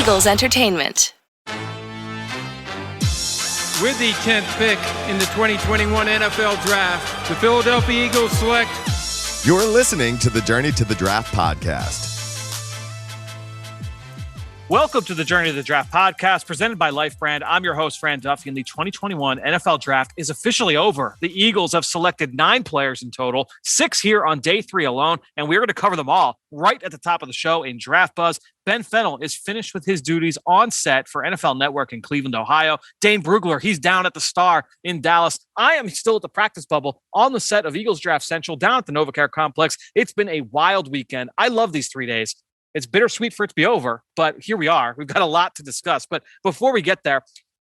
Eagles Entertainment. With the 10th pick in the 2021 NFL Draft, the Philadelphia Eagles select. You're listening to the Journey to the Draft podcast. Welcome to the Journey to the Draft podcast presented by Life Brand. I'm your host, Fran Duffy, and the 2021 NFL Draft is officially over. The Eagles have selected 9 players in total, 6 here on day 3 alone, and we're going to cover them all right at the top of the show in Draft Buzz. Ben Fennell is finished with his duties on set for NFL Network in Cleveland, Ohio. Dane Brugler, he's down at the Star in Dallas. I am still at the practice bubble on the set of Eagles Draft Central down at the NovaCare Complex. It's been a wild weekend. I love these 3 days. It's bittersweet for it to be over, but here we are. We've got a lot to discuss. But before we get there,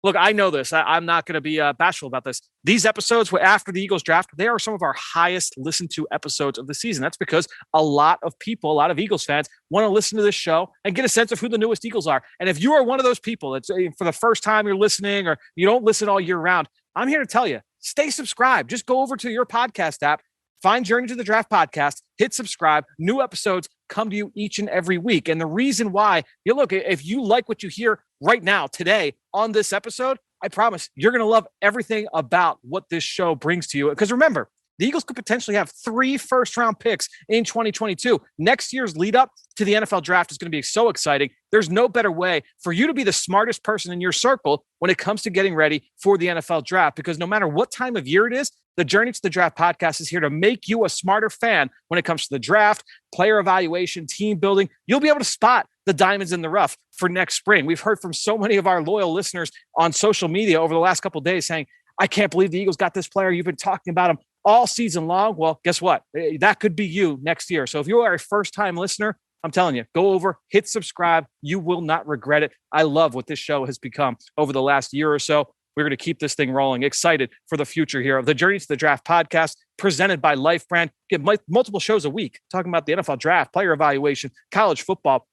look, I know this. I'm not going to be bashful about this. These episodes after the Eagles draft, they are some of our highest listened to episodes of the season. That's because a lot of people, a lot of Eagles fans want to listen to this show and get a sense of who the newest Eagles are. And if you are one of those people that's for the first time you're listening or you don't listen all year round, I'm here to tell you, stay subscribed. Just go over to your podcast app, find Journey to the Draft podcast, hit subscribe. New episodes come to you each and every week. And the reason why, look, if you like what you hear right now, today, on this episode, I promise you're going to love everything about what this show brings to you. Because remember, the Eagles could potentially have 3 first-round picks in 2022. Next year's lead up to the NFL draft is going to be so exciting. There's no better way for you to be the smartest person in your circle when it comes to getting ready for the NFL draft, because no matter what time of year it is, the Journey to the Draft podcast is here to make you a smarter fan when it comes to the draft, player evaluation, team building. You'll be able to spot the diamonds in the rough for next spring. We've heard from so many of our loyal listeners on social media over the last couple of days saying, I can't believe the Eagles got this player. You've been talking about him all season long. Well, guess what? That could be you next year. So if you are a first-time listener, I'm telling you, go over, hit subscribe. You will not regret it. I love what this show has become over the last year or so. We're going to keep this thing rolling. Excited for the future here of the Journey to the Draft podcast presented by Life Brand. Get multiple shows a week talking about the NFL draft, player evaluation, college football,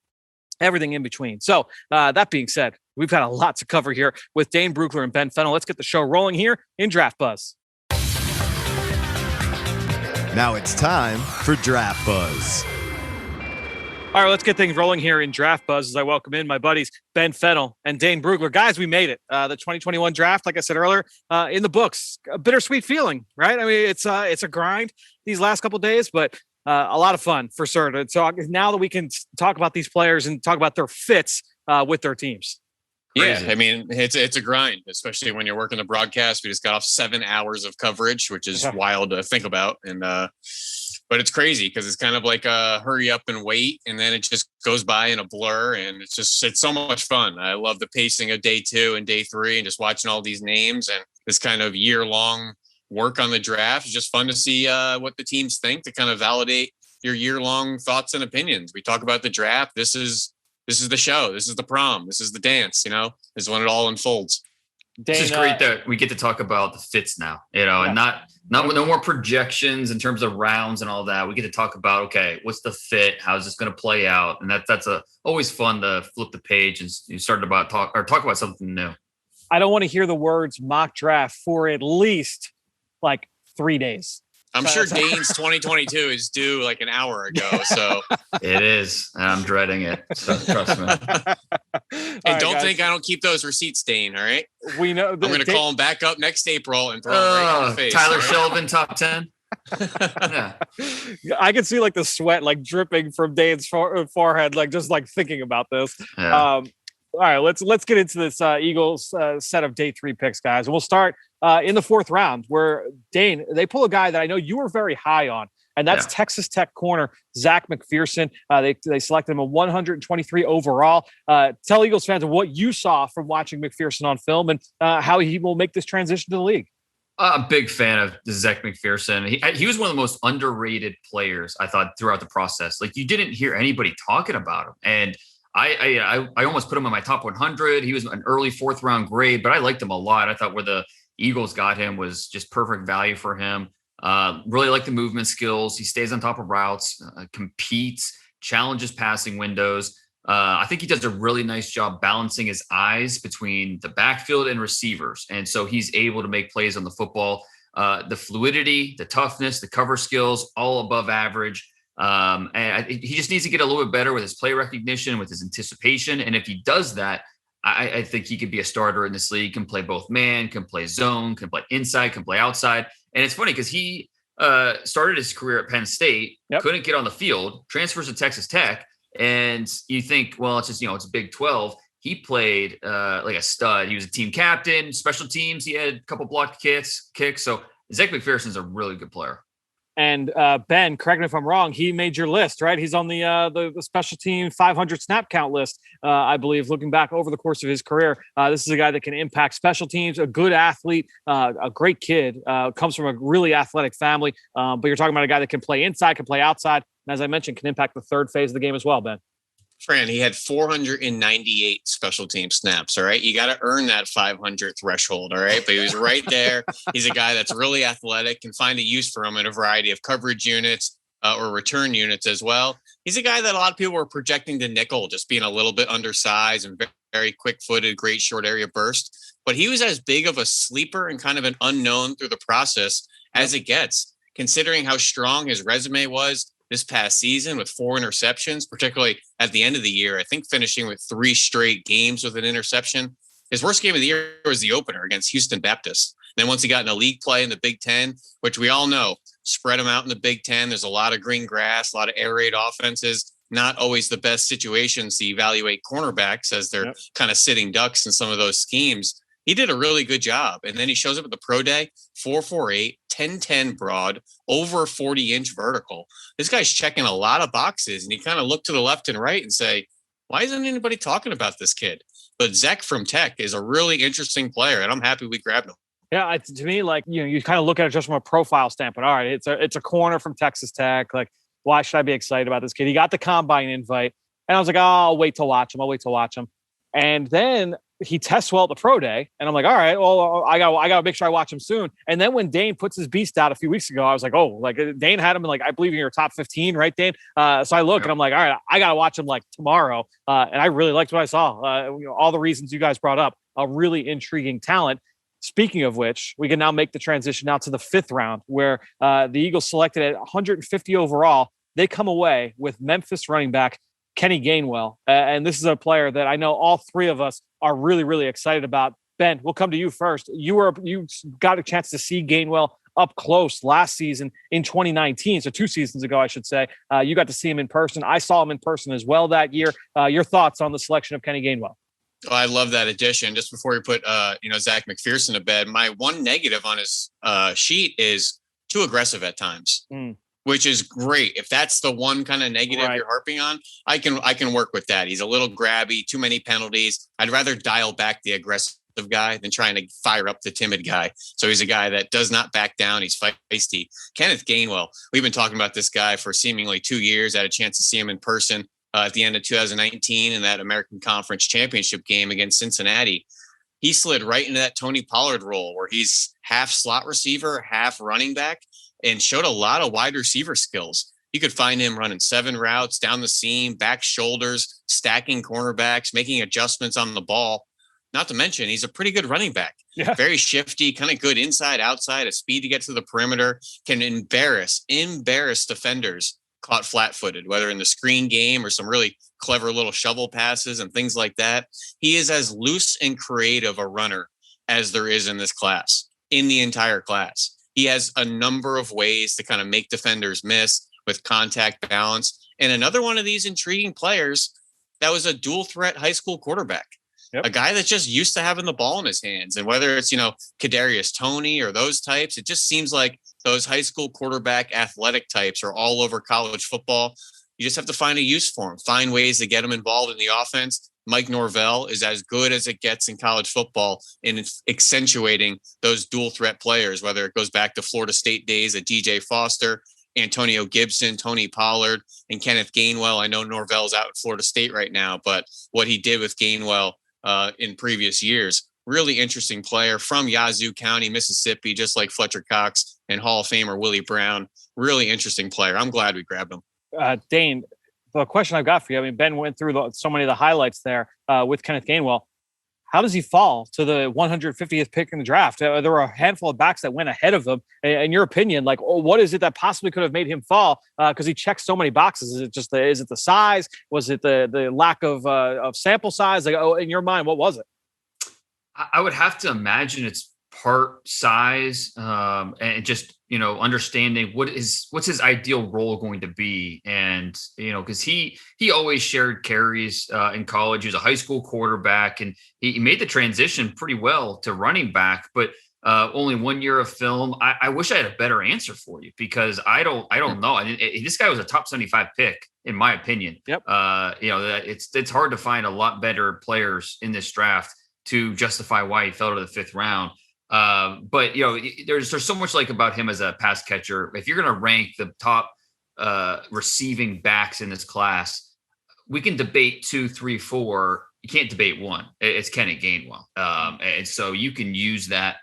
everything in between. So that being said, we've got a lot to cover here with Dane Brugler and Ben Fennell. Let's get the show rolling here in Draft Buzz. Now it's time for Draft Buzz. All right, let's get things rolling here in Draft Buzz as I welcome in my buddies Ben Fennell and Dane Brugler. Guys, we made it. The 2021 draft, like I said earlier, in the books. A bittersweet feeling, right? I mean, it's a grind these last couple of days, but a lot of fun for certain. So now that we can talk about these players and talk about their fits with their teams. Crazy. Yeah, I mean, it's a grind, especially when you're working the broadcast. We just got off 7 hours of coverage, which is wild to think about. And but it's crazy because it's kind of like a hurry up and wait, and then it just goes by in a blur, and it's so much fun. I love the pacing of day 2 and day 3, and just watching all these names and this kind of year-long work on the draft. It's just fun to see what the teams think, to kind of validate your year-long thoughts and opinions. We talk about the draft. This is the show. This is the prom. This is the dance. This is when it all unfolds. Dane, it's just great that we get to talk about the fits now, and no more projections in terms of rounds and all that. We get to talk about, okay, what's the fit? How's this going to play out? And that's always fun to flip the page and you start about talk about something new. I don't want to hear the words mock draft for at least like 3 days. I'm sure Dane's 2022 is due like an hour ago. So it is. And I'm dreading it. So trust me. And don't think I don't keep those receipts, Dane. All right. We know. I'm going to call him back up next April and throw him right in the face. Tyler Sullivan, top 10. Yeah. I can see like the sweat like dripping from Dane's forehead, like just like thinking about this. Yeah. All right, let's get into this Eagles set of day 3 picks, guys. We'll start in the 4th round, where Dane, they pull a guy that I know you were very high on, and that's Texas Tech corner Zach Mcpherson. They selected him a 123 overall. Tell Eagles fans what you saw from watching Mcpherson on film and how he will make this transition to the league. I'm a big fan of Zach Mcpherson. He was one of the most underrated players, I thought, throughout the process. Like, you didn't hear anybody talking about him, and I almost put him in my top 100. He was an early 4th round grade, but I liked him a lot. I thought where the Eagles got him was just perfect value for him. Really like the movement skills. He stays on top of routes, competes, challenges passing windows. I think he does a really nice job balancing his eyes between the backfield and receivers. And so he's able to make plays on the football. The fluidity, the toughness, the cover skills, all above average. He just needs to get a little bit better with his play recognition, with his anticipation. And if he does that, I think he could be a starter in this league, can play both man, can play zone, can play inside, can play outside. And it's funny because he started his career at Penn State, couldn't get on the field, transfers to Texas Tech. And you think, well, it's just, it's a Big 12. He played like a stud. He was a team captain, special teams. He had a couple blocked kicks. So Zach McPherson's a really good player. And Ben, correct me if I'm wrong, he made your list, right? He's on the special team 500 snap count list, I believe, looking back over the course of his career. This is a guy that can impact special teams, a good athlete, a great kid, comes from a really athletic family. But you're talking about a guy that can play inside, can play outside. And as I mentioned, can impact the third phase of the game as well, Ben. Fran, he had 498 special team snaps. All right. You got to earn that 500 threshold. All right. But he was right there. He's a guy that's really athletic, can find a use for him in a variety of coverage units or return units as well. He's a guy that a lot of people were projecting to nickel, just being a little bit undersized and very quick footed, great short area burst. But he was as big of a sleeper and kind of an unknown through the process as it gets, considering how strong his resume was this past season with 4 interceptions, particularly at the end of the year, I think finishing with 3 straight games with an interception. His worst game of the year was the opener against Houston Baptist. Then once he got in a league play in the Big Ten, which we all know, spread him out in the Big Ten. There's a lot of green grass, a lot of air raid offenses, not always the best situations to evaluate cornerbacks as they're kind of sitting ducks in some of those schemes. He did a really good job. And then he shows up at the pro day, 4.48, 10-10 broad, over 40-inch vertical. This guy's checking a lot of boxes, and you kind of look to the left and right and say, why isn't anybody talking about this kid? But Zach from Tech is a really interesting player, and I'm happy we grabbed him. Yeah, to me, like, you kind of look at it just from a profile standpoint. All right, it's a corner from Texas Tech. Like, why should I be excited about this kid? He got the combine invite, and I was like, I'll wait to watch him. And then he tests well at the pro day, and I'm like, all right, well, I got to make sure I watch him soon. And then when Dane puts his beast out a few weeks ago, I was like, oh, like Dane had him in, like, I believe in your top 15, right, Dane? So I look and I'm like, all right, I got to watch him like tomorrow. And I really liked what I saw. All the reasons you guys brought up, a really intriguing talent. Speaking of which, we can now make the transition out to the 5th round, where the Eagles selected at 150 overall. They come away with Memphis running back Kenny Gainwell. And this is a player that I know all 3 of us are really, really excited about. Ben, we'll come to you first. You got a chance to see Gainwell up close last season in 2019. So 2 seasons ago, I should say. You got to see him in person. I saw him in person as well that year. Your thoughts on the selection of Kenny Gainwell? Oh, I love that addition. Just before we put, Zach McPherson to bed, my one negative on his sheet is too aggressive at times. Which is great. If that's the one kind of negative you're harping on, I can work with that. He's a little grabby, too many penalties. I'd rather dial back the aggressive guy than trying to fire up the timid guy. So he's a guy that does not back down. He's feisty. Kenneth Gainwell, we've been talking about this guy for seemingly 2 years. I had a chance to see him in person at the end of 2019 in that American Conference Championship game against Cincinnati. He slid right into that Tony Pollard role where he's half slot receiver, half running back, and showed a lot of wide receiver skills. You could find him running 7 routes down the seam, back shoulders, stacking cornerbacks, making adjustments on the ball. Not to mention, he's a pretty good running back. Yeah. Very shifty, kind of good inside, outside, a speed to get to the perimeter, can embarrass defenders caught flat-footed, whether in the screen game or some really clever little shovel passes and things like that. He is as loose and creative a runner as there is in this class, in the entire class. He has a number of ways to kind of make defenders miss with contact balance. And another one of these intriguing players that was a dual threat high school quarterback, a guy that's just used to having the ball in his hands. And whether it's, Kadarius Toney or those types, it just seems like those high school quarterback athletic types are all over college football. You just have to find a use for them, find ways to get them involved in the offense. Mike Norvell is as good as it gets in college football in accentuating those dual threat players, whether it goes back to Florida State days of DJ Foster, Antonio Gibson, Tony Pollard, and Kenneth Gainwell. I know Norvell's out at Florida State right now, but what he did with Gainwell in previous years, really interesting player from Yazoo County, Mississippi, just like Fletcher Cox and Hall of Famer Willie Brown. Really interesting player. I'm glad we grabbed him. Dane, the question I've got for you, I mean, Ben went through so many of the highlights there with Kenneth Gainwell. how does he fall to the 150th pick in the draft? There were a handful of backs that went ahead of him. In your opinion, like, what is it that possibly could have made him fall? Because he checks so many boxes. Is it just is it the size? Was it the lack of sample size? Like, in your mind, what was it? I would have to imagine it's part size and just, understanding what's his ideal role going to be. And, because he always shared carries in college. He was a high school quarterback, and he made the transition pretty well to running back, but only 1 year of film. I wish I had a better answer for you, because I don't know. I mean, this guy was a top 75 pick, in my opinion. Yep. It's hard to find a lot better players in this draft to justify why he fell to the 5th round. But there's so much like about him as a pass catcher. If you're going to rank the top receiving backs in this class, we can debate 2, 3, 4. You can't debate 1. It's Kenneth Gainwell. And so you can use that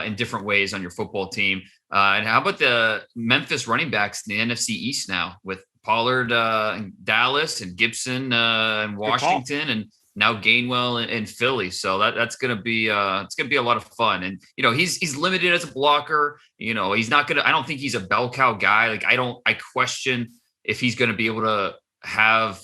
in different ways on your football team. And how about the Memphis running backs in the NFC East now, with Pollard in Dallas, and Gibson in Washington, and now Gainwell in Philly. So that's going to be it's going to be a lot of fun. And, he's limited as a blocker. He's not going to, I don't think he's a bell cow guy. Like, I question if he's going to be able to have,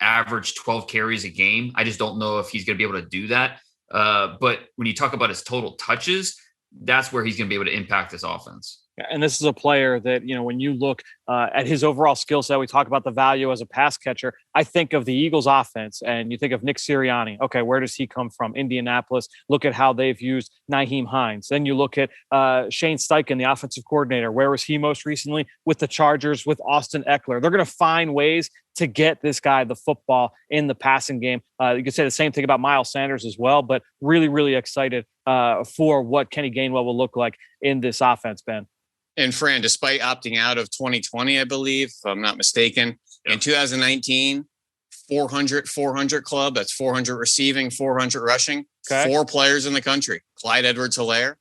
average 12 carries a game. I just don't know if he's going to be able to do that. But when you talk about his total touches, that's where he's going to be able to impact this offense. And this is a player that, when you look at his overall skill set, we talk about the value as a pass catcher. I think of the Eagles offense, and you think of Nick Sirianni. Okay, where does he come from? Indianapolis. Look at how they've used Nyheim Hines. Then you look at Shane Steichen, the offensive coordinator. Where was he most recently? With the Chargers, with Austin Eckler. They're going to find ways to get this guy the football in the passing game. You could say the same thing about Miles Sanders as well, but really, really excited for what Kenny Gainwell will look like in this offense, Ben. And Fran, despite opting out of 2020, I believe, if I'm not mistaken, in 2019, 400 club. That's 400 receiving, 400 rushing. Okay. 4 players in the country: Clyde Edwards-Helaire,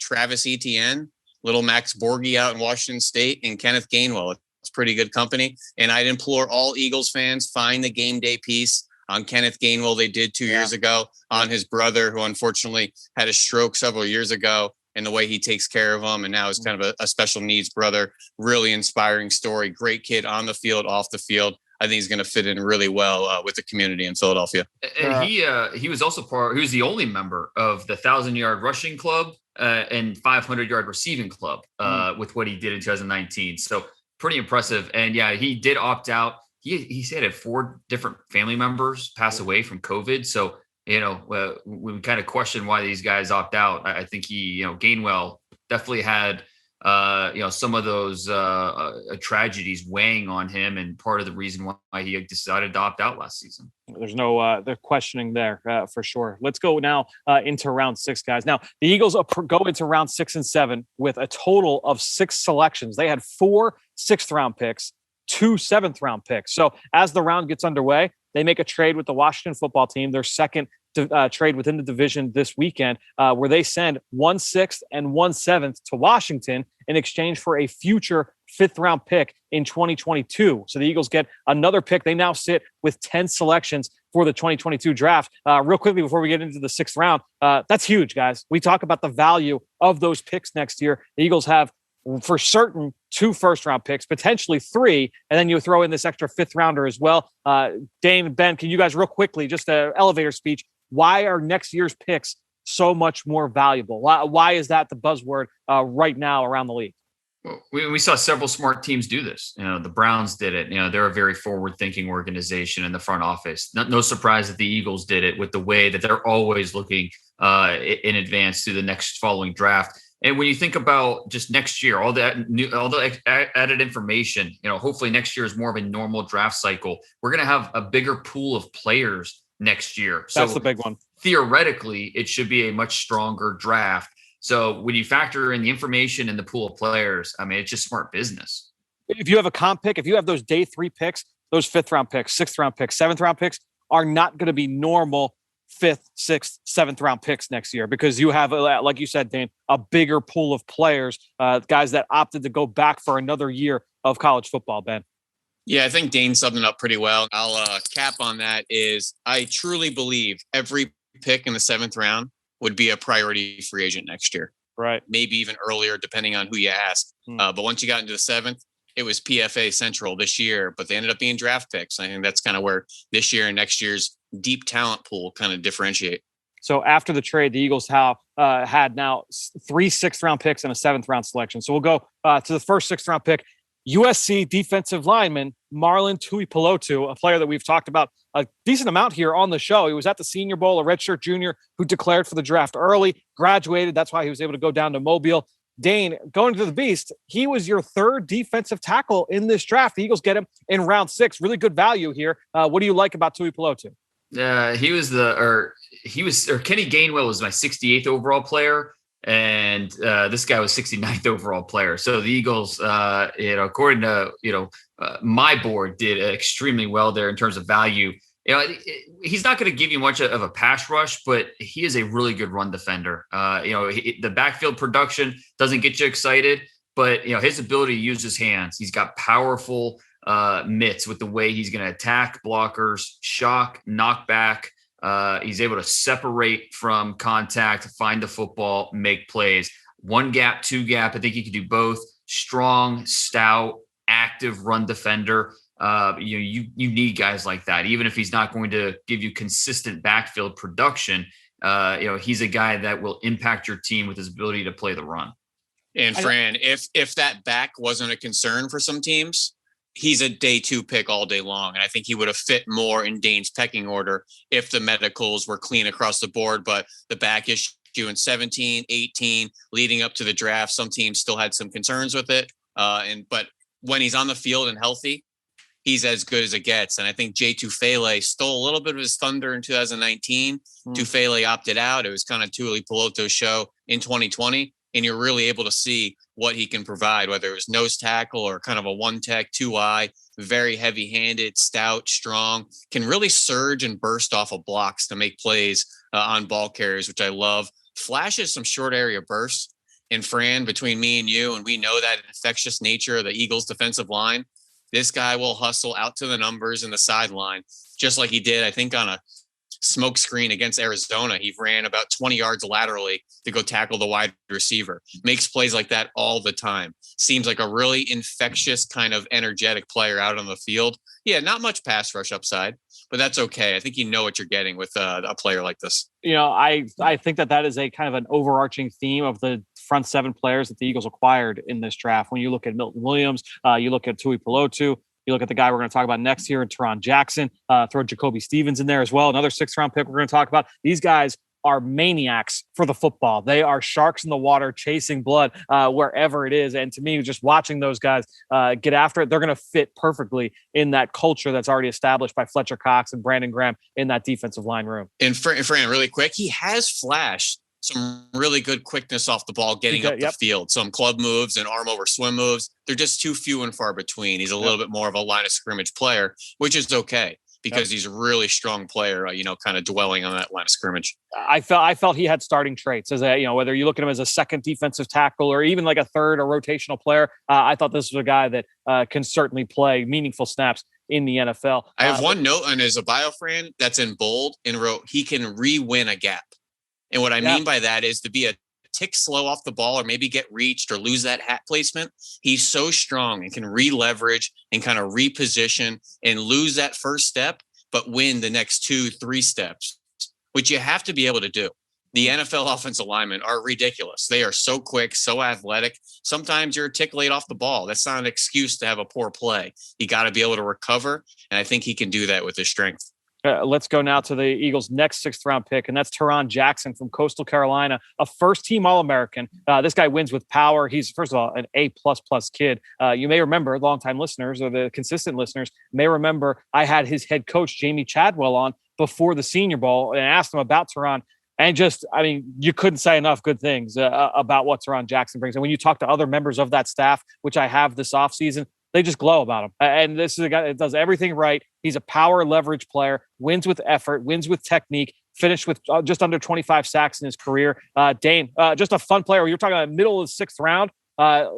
Travis Etienne, little Max Borghi out in Washington State, and Kenneth Gainwell. It's pretty good company. And I'd implore all Eagles fans, find the game day piece on Kenneth Gainwell. They did 2 years ago on his brother, who unfortunately had a stroke several years ago, and the way he takes care of him. And now is kind of a special needs brother. Really inspiring story. Great kid on the field, off the field. I think he's going to fit in really well with the community in Philadelphia. And he was also he was the only member of the 1,000-yard rushing club and 500-yard receiving club with what he did in 2019. So pretty impressive. And he did opt out. He said had 4 different family members pass away from COVID. So, we kind of question why these guys opt out. I think Gainwell definitely had, some of those tragedies weighing on him, and part of the reason why he decided to opt out last season. There's no they're questioning there for sure. Let's go now into round 6, guys. Now, the Eagles go into round 6 and 7 with a total of 6 selections. They had 4 6th-round picks, 2 7th-round picks. So as the round gets underway, they make a trade with the Washington football team, their second trade within the division this weekend, where they send 1 6th and 1 7th to Washington in exchange for a future 5th-round pick in 2022. So the Eagles get another pick. They now sit with 10 selections for the 2022 draft. Real quickly, before we get into the 6th round, that's huge, guys. We talk about the value of those picks next year. The Eagles have, for certain, 2 first-round picks, potentially 3, and then you throw in this extra 5th rounder as well. Dane and Ben, can you guys real quickly, just an elevator speech, why are next year's picks so much more valuable? Why is that the buzzword right now around the league? Well, we saw several smart teams do this. The Browns did it. They're a very forward-thinking organization in the front office. No surprise that the Eagles did it, with the way that they're always looking in advance to the next following draft. And when you think about just next year, all the added information, hopefully next year is more of a normal draft cycle. We're going to have a bigger pool of players next year. So that's the big one. Theoretically, it should be a much stronger draft. So when you factor in the information and the pool of players, I mean, it's just smart business. If you have a comp pick, if you have those day 3 picks, those 5th-round picks, 6th-round picks, 7th-round picks are not going to be normal 5th, 6th, 7th-round picks next year, because you have, like you said, Dane, a bigger pool of players, guys that opted to go back for another year of college football, Ben. Yeah, I think Dane summed it up pretty well. I'll cap on that is I truly believe every pick in the 7th round would be a priority free agent next year. Right. Maybe even earlier, depending on who you ask. But once you got into the 7th, it was PFA Central this year, but they ended up being draft picks. I think that's kind of where this year and next year's deep talent pool kind of differentiate. So after the trade, the Eagles had now 3 6th-round picks and a 7th-round selection. So we'll go to the first 6th-round pick. USC defensive lineman Marlin Peloto, a player that we've talked about a decent amount here on the show. He was at the Senior Bowl, a redshirt junior who declared for the draft early, graduated. That's why he was able to go down to Mobile. Dane, going to the Beast, he was your 3rd defensive tackle in this draft. The Eagles get him in round 6. Really good value here. What do you like about Peloto? Kenny Gainwell was my 68th overall player. And this guy was 69th overall player. So the Eagles, according to, my board, did extremely well there in terms of value. He's not going to give you much of a pass rush, but he is a really good run defender. The backfield production doesn't get you excited, but, his ability to use his hands, he's got powerful mitts with the way he's going to attack blockers, shock, knock back. He's able to separate from contact, find the football, make plays. 1 gap, 2 gap. I think he can do both. Strong, stout, active run defender. You need guys like that. Even if he's not going to give you consistent backfield production, he's a guy that will impact your team with his ability to play the run. And Fran, if that back wasn't a concern for some teams, he's a day 2 pick all day long. And I think he would have fit more in Dane's pecking order if the medicals were clean across the board. But the back issue in 17, 18, leading up to the draft, some teams still had some concerns with it. But when he's on the field and healthy, he's as good as it gets. And I think Jay Tufele stole a little bit of his thunder in 2019. Tufele opted out. It was kind of Peloto's show in 2020. And you're really able to see what he can provide, whether it was nose tackle or kind of a 1-tech, 2-eye, very heavy-handed, stout, strong, can really surge and burst off of blocks to make plays on ball carriers, which I love. Flashes some short area bursts. And Fran, between me and you, and we know that infectious nature of the Eagles defensive line, this guy will hustle out to the numbers in the sideline, just like he did, I think, on a smoke screen against Arizona. He ran about 20 yards laterally to go tackle the wide receiver. Makes plays like that all the time. Seems like a really infectious kind of energetic player out on the field. Yeah, not much pass rush upside, but that's okay. I think you know what you're getting with a player like this. I think that is a kind of an overarching theme of the front 7 players that the Eagles acquired in this draft. When you look at Milton Williams, you look at Peloto, you look at the guy we're going to talk about next year, Teuron Jackson, throw Jacoby Stevens in there as well. Another 6th-round pick we're going to talk about. These guys are maniacs for the football. They are sharks in the water chasing blood wherever it is. And to me, just watching those guys get after it, they're going to fit perfectly in that culture that's already established by Fletcher Cox and Brandon Graham in that defensive line room. And Fran, really quick, he has flashed some really good quickness off the ball, getting up the field, some club moves and arm over swim moves. They're just too few and far between. He's a little bit more of a line of scrimmage player, which is okay because he's a really strong player, kind of dwelling on that line of scrimmage. I felt he had starting traits as whether you look at him as a 2nd defensive tackle or even like a 3rd or rotational player. I thought this was a guy that can certainly play meaningful snaps in the NFL. I have one note on his bio, Fran, that's in bold and wrote, he can re-win a gap. And what I mean by that is to be a tick slow off the ball or maybe get reached or lose that hat placement. He's so strong and can re-leverage and kind of reposition and lose that first step, but win the next 2-3 steps, which you have to be able to do. The NFL offensive linemen are ridiculous. They are so quick, so athletic. Sometimes you're a tick late off the ball. That's not an excuse to have a poor play. You got to be able to recover. And I think he can do that with his strength. Let's go now to the Eagles' next 6th-round pick, and that's Teuron Jackson from Coastal Carolina, a first-team All-American. This guy wins with power. He's, first of all, an A++ kid. You may remember, longtime listeners or the consistent listeners may remember I had his head coach, Jamie Chadwell, on before the Senior Bowl and asked him about Teuron. And you couldn't say enough good things about what Teuron Jackson brings. And when you talk to other members of that staff, which I have this offseason, they just glow about him. And this is a guy that does everything right. He's a power leverage player, wins with effort, wins with technique, finished with just under 25 sacks in his career. Dane, just a fun player. You're talking about middle of the 6th round.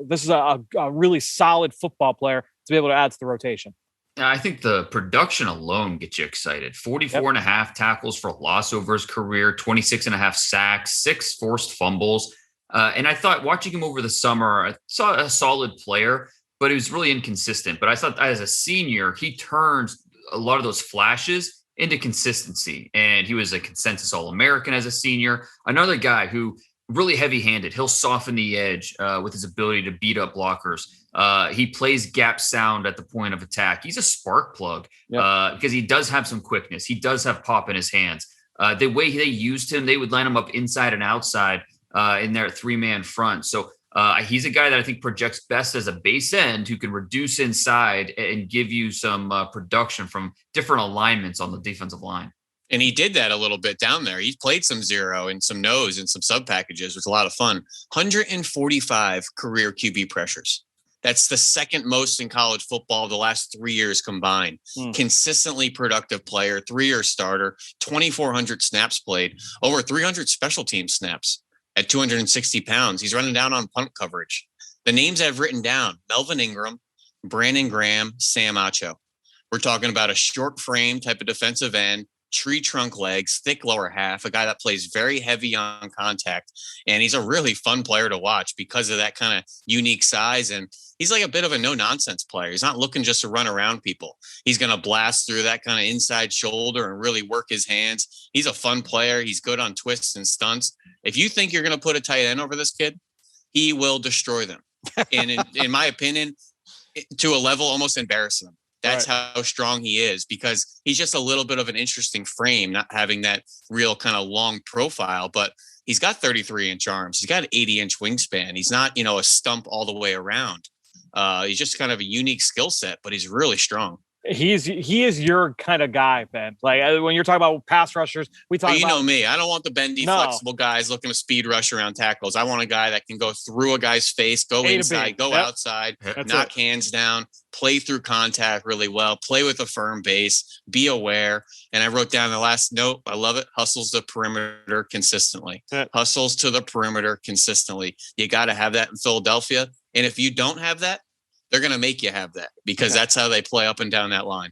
This is a really solid football player to be able to add to the rotation. I think the production alone gets you excited. 44 and a half tackles for loss over his career, 26 and a half sacks, 6 forced fumbles. And I thought watching him over the summer, I saw a solid player, but he was really inconsistent. But I thought as a senior, he turned a lot of those flashes into consistency. And he was a consensus All-American as a senior. Another guy who really heavy-handed. He'll soften the edge with his ability to beat up blockers. He plays gap sound at the point of attack. He's a spark plug because he does have some quickness. He does have pop in his hands. The way they used him, they would line him up inside and outside in their 3-man front. So he's a guy that I think projects best as a base end who can reduce inside and give you some production from different alignments on the defensive line. And he did that a little bit down there. He played some zero and some nose and some sub packages. It was a lot of fun. 145 career QB pressures. That's the second most in college football the last 3 years combined. Consistently productive player, 3-year starter, 2,400 snaps played, over 300 special team snaps at 260 pounds. He's running down on punt coverage. The names I've written down: Melvin Ingram, Brandon Graham, Sam Acho. We're talking about a short frame type of defensive end, tree trunk legs, thick lower half, a guy that plays very heavy on contact. And he's a really fun player to watch because of that kind of unique size. And he's like a bit of a no nonsense player. He's not looking just to run around people. He's going to blast through that kind of inside shoulder and really work his hands. He's a fun player. He's good on twists and stunts. If you think you're going to put a tight end over this kid, he will destroy them. And in my opinion, to a level almost embarrassing them. That's how strong he is, because he's just a little bit of an interesting frame, not having that real kind of long profile, but he's got 33-inch arms. He's got an 80-inch wingspan. He's not, a stump all the way around. He's just kind of a unique skill set, but he's really strong. He is your kind of guy, Ben. Like when you're talking about pass rushers, we talk about. You know me. I don't want the bendy, flexible guys looking to speed rush around tackles. I want a guy that can go through a guy's face, go inside, go outside, knock hands down, play through contact really well, play with a firm base, be aware. And I wrote down the last note. I love it. Hustles the perimeter consistently. Hustles to the perimeter consistently. You got to have that in Philadelphia. And if you don't have that, they're going to make you have that, because that's how they play up and down that line.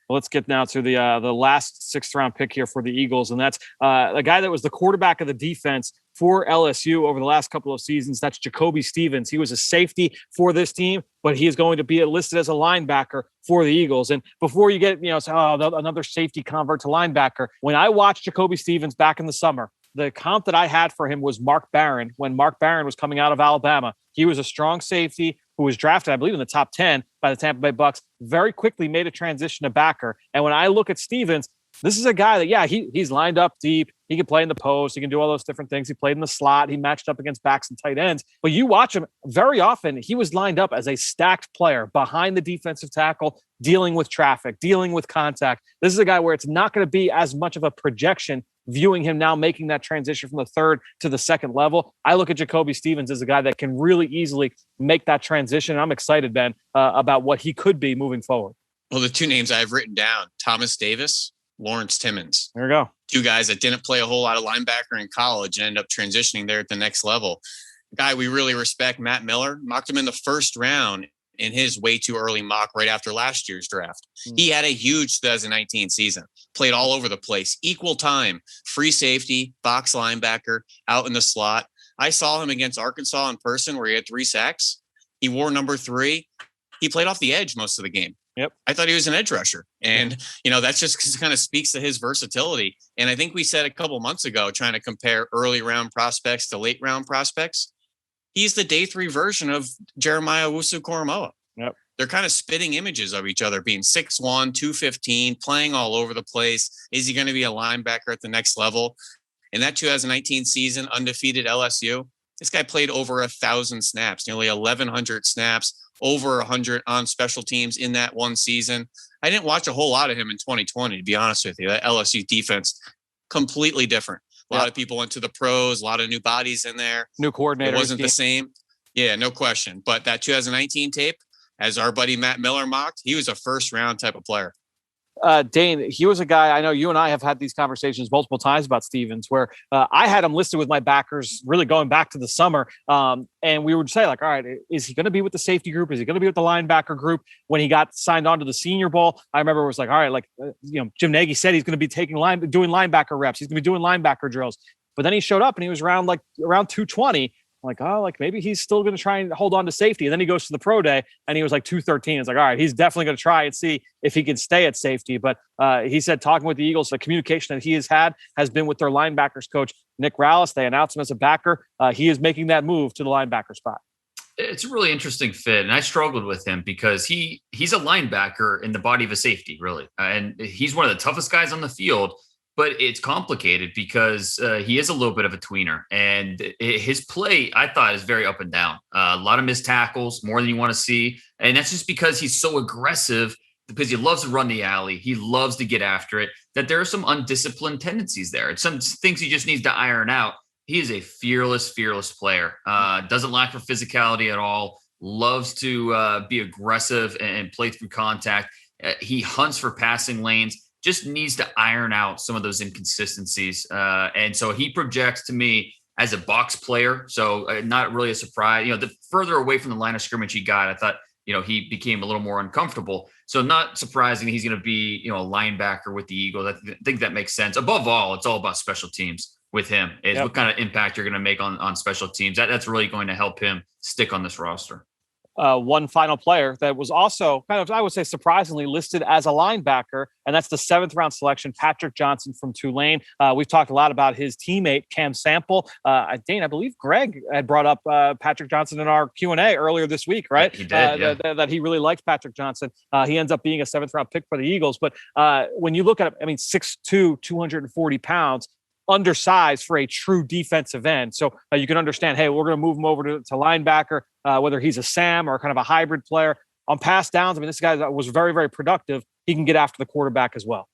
Well, let's get now to the last 6th round pick here for the Eagles. And that's a guy that was the quarterback of the defense for LSU over the last couple of seasons. That's Jacoby Stevens. He was a safety for this team, but he is going to be listed as a linebacker for the Eagles. And before you get, say, another safety convert to linebacker, when I watched Jacoby Stevens back in the summer, the comp that I had for him was Mark Barron. When Mark Barron was coming out of Alabama, he was a strong safety who was drafted, I believe, in the top 10 by the Tampa Bay Bucks, very quickly made a transition to backer. And when I look at Stevens, this is a guy that, he's lined up deep. He can play in the post. He can do all those different things. He played in the slot. He matched up against backs and tight ends. But you watch him very often, he was lined up as a stacked player behind the defensive tackle, dealing with traffic, dealing with contact. This is a guy where it's not going to be as much of a projection viewing him now making that transition from the 3rd to the 2nd level. I look at Jacoby Stevens as a guy that can really easily make that transition. I'm excited, Ben, about what he could be moving forward. Well, the 2 names I've written down: Thomas Davis, Lawrence Timmons. There we go. 2 guys that didn't play a whole lot of linebacker in college and end up transitioning there at the next level. A guy we really respect, Matt Miller, mocked him in the 1st round in his way too early mock right after last year's draft. He had a huge 2019 season, played all over the place, equal time, free safety, box linebacker, out in the slot. I saw him against Arkansas in person where he had 3 sacks. He wore number 3. He played off the edge most of the game. Yep. I thought he was an edge rusher. And, that's just kind of speaks to his versatility. And I think we said a couple months ago, trying to compare early round prospects to late round prospects, he's the day 3 version of Jeremiah Owusu-Koramoah. Yep. They're kind of spitting images of each other, being 6'1", 215, playing all over the place. Is he going to be a linebacker at the next level? In that 2019 season, undefeated LSU, this guy played over 1,000 snaps, nearly 1,100 snaps, over 100 on special teams in that one season. I didn't watch a whole lot of him in 2020, to be honest with you. That LSU defense, completely different. A lot of people went to the pros, a lot of new bodies in there. New coordinator. It wasn't the same. Yeah, no question. But that 2019 tape, as our buddy Matt Miller mocked, he was a 1st round type of player. Dane, he was a guy, I know you and I have had these conversations multiple times about Stevens, where I had him listed with my backers really going back to the summer. And we would say, like, all right, is he going to be with the safety group? Is he going to be with the linebacker group? When he got signed on to the Senior Bowl, I remember it was like, all right, like, Jim Nagy said he's going to be doing linebacker reps. He's going to be doing linebacker drills. But then he showed up and he was around 220. Like, oh, like maybe he's still going to try and hold on to safety. And then he goes to the pro day and he was like 213. It's like, all right, he's definitely going to try and see if he can stay at safety. But he said talking with the Eagles, the communication that he has been with their linebackers coach, Nick Rallis. They announced him as a backer. He is making that move to the linebacker spot. It's a really interesting fit. And I struggled with him because he's a linebacker in the body of a safety, really. And he's one of the toughest guys on the field. But it's complicated because he is a little bit of a tweener, and his play, I thought, is very up and down. A lot of missed tackles, more than you want to see. And that's just because he's so aggressive, because he loves to run the alley. He loves to get after it, that there are some undisciplined tendencies there. It's some things he just needs to iron out. He is a fearless player. Doesn't lack for physicality at all. Loves to be aggressive and play through contact. He hunts for passing lanes. Just needs to iron out some of those inconsistencies. And so he projects to me as a box player. So not really a surprise. The further away from the line of scrimmage he got, I thought, he became a little more uncomfortable. So not surprising he's going to be, a linebacker with the Eagles. I think that makes sense. Above all, it's all about special teams with him. Is what kind of impact you're going to make on special teams. That's really going to help him stick on this roster. One final player that was also kind of, I would say, surprisingly listed as a linebacker, and that's the 7th round selection, Patrick Johnson from Tulane. We've talked a lot about his teammate, Cam Sample. Dane, I believe Greg had brought up Patrick Johnson in our Q&A earlier this week, right? He did, that he really liked Patrick Johnson. He ends up being a 7th round pick for the Eagles. But when you look at him, 6'2", 240 pounds, undersized for a true defensive end. So you can understand, hey, we're going to move him over to linebacker, whether he's a Sam or kind of a hybrid player. On pass downs, this guy was very, very productive. He can get after the quarterback as well.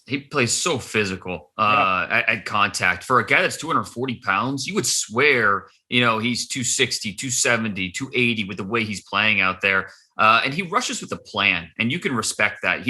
He plays so physical at contact. For a guy that's 240 pounds, you would swear, he's 260, 270, 280 with the way he's playing out there. And he rushes with a plan, and you can respect that.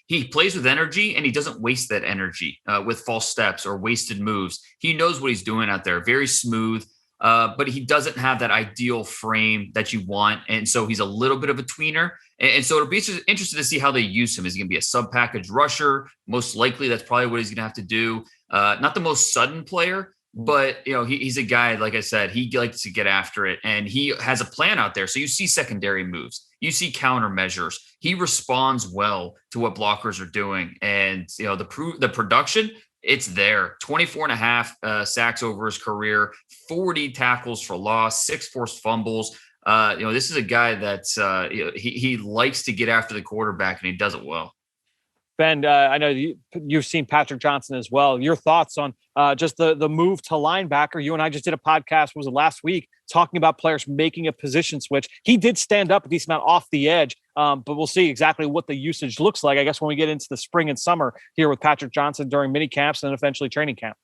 He plays with energy, and he doesn't waste that energy with false steps or wasted moves. He knows what he's doing out there. Very smooth, but he doesn't have that ideal frame that you want. And so he's a little bit of a tweener. And so it'll be interesting to see how they use him. Is he going to be a sub-package rusher? Most likely, that's probably what he's going to have to do. Not the most sudden player, but he's a guy, like I said, he likes to get after it, and he has a plan out there. So you see secondary moves. You see countermeasures. He responds well to what blockers are doing. And, the production, it's there. 24 and a half sacks over his career, 40 tackles for loss, 6 forced fumbles. This is a guy that's he likes to get after the quarterback, and he does it well. Ben, I know you've seen Patrick Johnson as well. Your thoughts on just the move to linebacker? You and I just did a podcast, was it last week, talking about players making a position switch. He did stand up a decent amount off the edge, but we'll see exactly what the usage looks like, I guess, when we get into the spring and summer here with Patrick Johnson during mini camps and eventually training camp.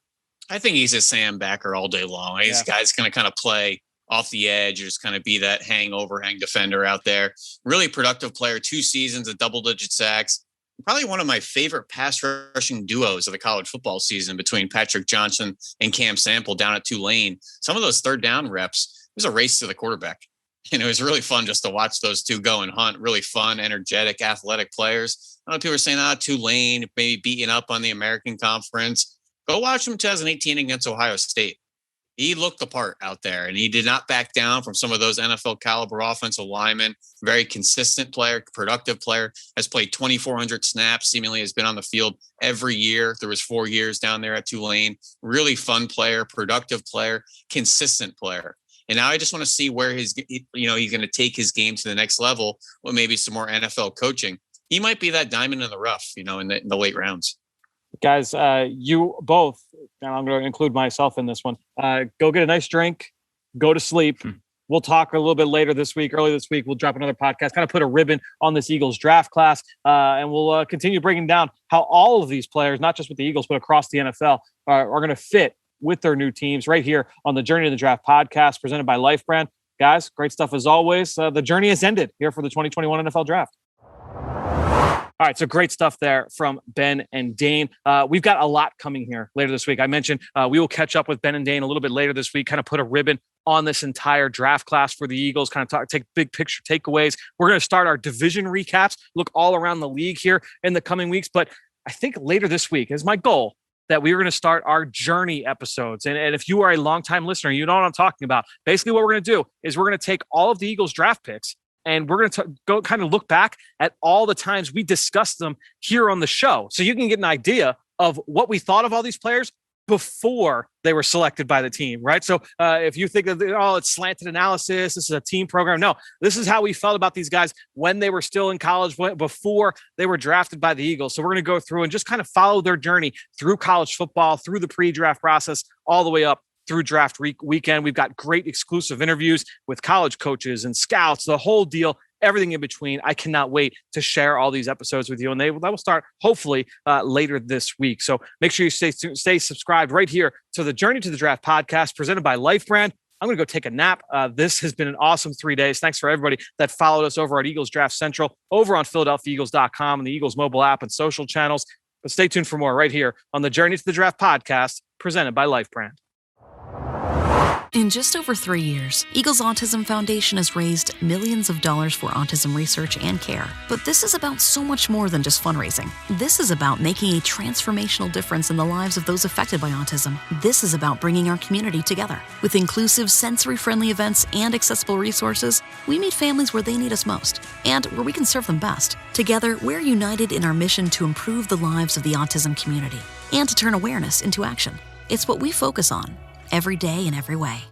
I think he's a Sam backer all day long. This guy's going to kind of play off the edge, or just kind of be that hang defender out there. Really productive player, 2 seasons of double-digit sacks. Probably one of my favorite pass rushing duos of the college football season between Patrick Johnson and Cam Sample down at Tulane. Some of those third down reps, it was a race to the quarterback. And it was really fun just to watch those two go and hunt. Really fun, energetic, athletic players. I know people are saying, Tulane, maybe beating up on the American Conference. Go watch them 2018 against Ohio State. He looked the part out there, and he did not back down from some of those NFL caliber offensive linemen. Very consistent player, productive player, has played 2,400 snaps, seemingly has been on the field every year. There was 4 years down there at Tulane. Really fun player, productive player, consistent player. And now I just want to see where he's going to take his game to the next level with maybe some more NFL coaching. He might be that diamond in the rough, in the late rounds. Guys, you both, and I'm going to include myself in this one, go get a nice drink, go to sleep. We'll talk a little bit later this week. Early this week, we'll drop another podcast, kind of put a ribbon on this Eagles draft class, and we'll continue breaking down how all of these players, not just with the Eagles, but across the NFL, are going to fit with their new teams right here on the Journey to the Draft podcast presented by Life Brand. Guys, great stuff as always. The journey has ended here for the 2021 NFL Draft. All right, so great stuff there from Ben and Dane. We've got a lot coming here later this week. I mentioned we will catch up with Ben and Dane a little bit later this week, kind of put a ribbon on this entire draft class for the Eagles, kind of take big picture takeaways. We're going to start our division recaps, look all around the league here in the coming weeks. But I think later this week is my goal that we are going to start our journey episodes. And if you are a longtime listener, you know what I'm talking about. Basically, what we're going to do is we're going to take all of the Eagles draft picks and we're going to go kind of look back at all the times we discussed them here on the show. So you can get an idea of what we thought of all these players before they were selected by the team, right? So if you think of, it's slanted analysis, this is a team program. No, this is how we felt about these guys when they were still in college, before they were drafted by the Eagles. So we're going to go through and just kind of follow their journey through college football, through the pre-draft process, all the way up through draft weekend. We've got great exclusive interviews with college coaches and scouts, the whole deal, everything in between. I cannot wait to share all these episodes with you, and that will start hopefully later this week. So make sure you stay subscribed right here to the Journey to the Draft podcast presented by Life Brand. I'm going to go take a nap. This has been an awesome 3 days. Thanks for everybody that followed us over at Eagles Draft Central, over on PhiladelphiaEagles.com and the Eagles mobile app and social channels. But stay tuned for more right here on the Journey to the Draft podcast presented by Life Brand. In just over 3 years, Eagles Autism Foundation has raised millions of dollars for autism research and care. But this is about so much more than just fundraising. This is about making a transformational difference in the lives of those affected by autism. This is about bringing our community together. With inclusive, sensory-friendly events and accessible resources, we meet families where they need us most and where we can serve them best. Together, we're united in our mission to improve the lives of the autism community and to turn awareness into action. It's what we focus on every day in every way.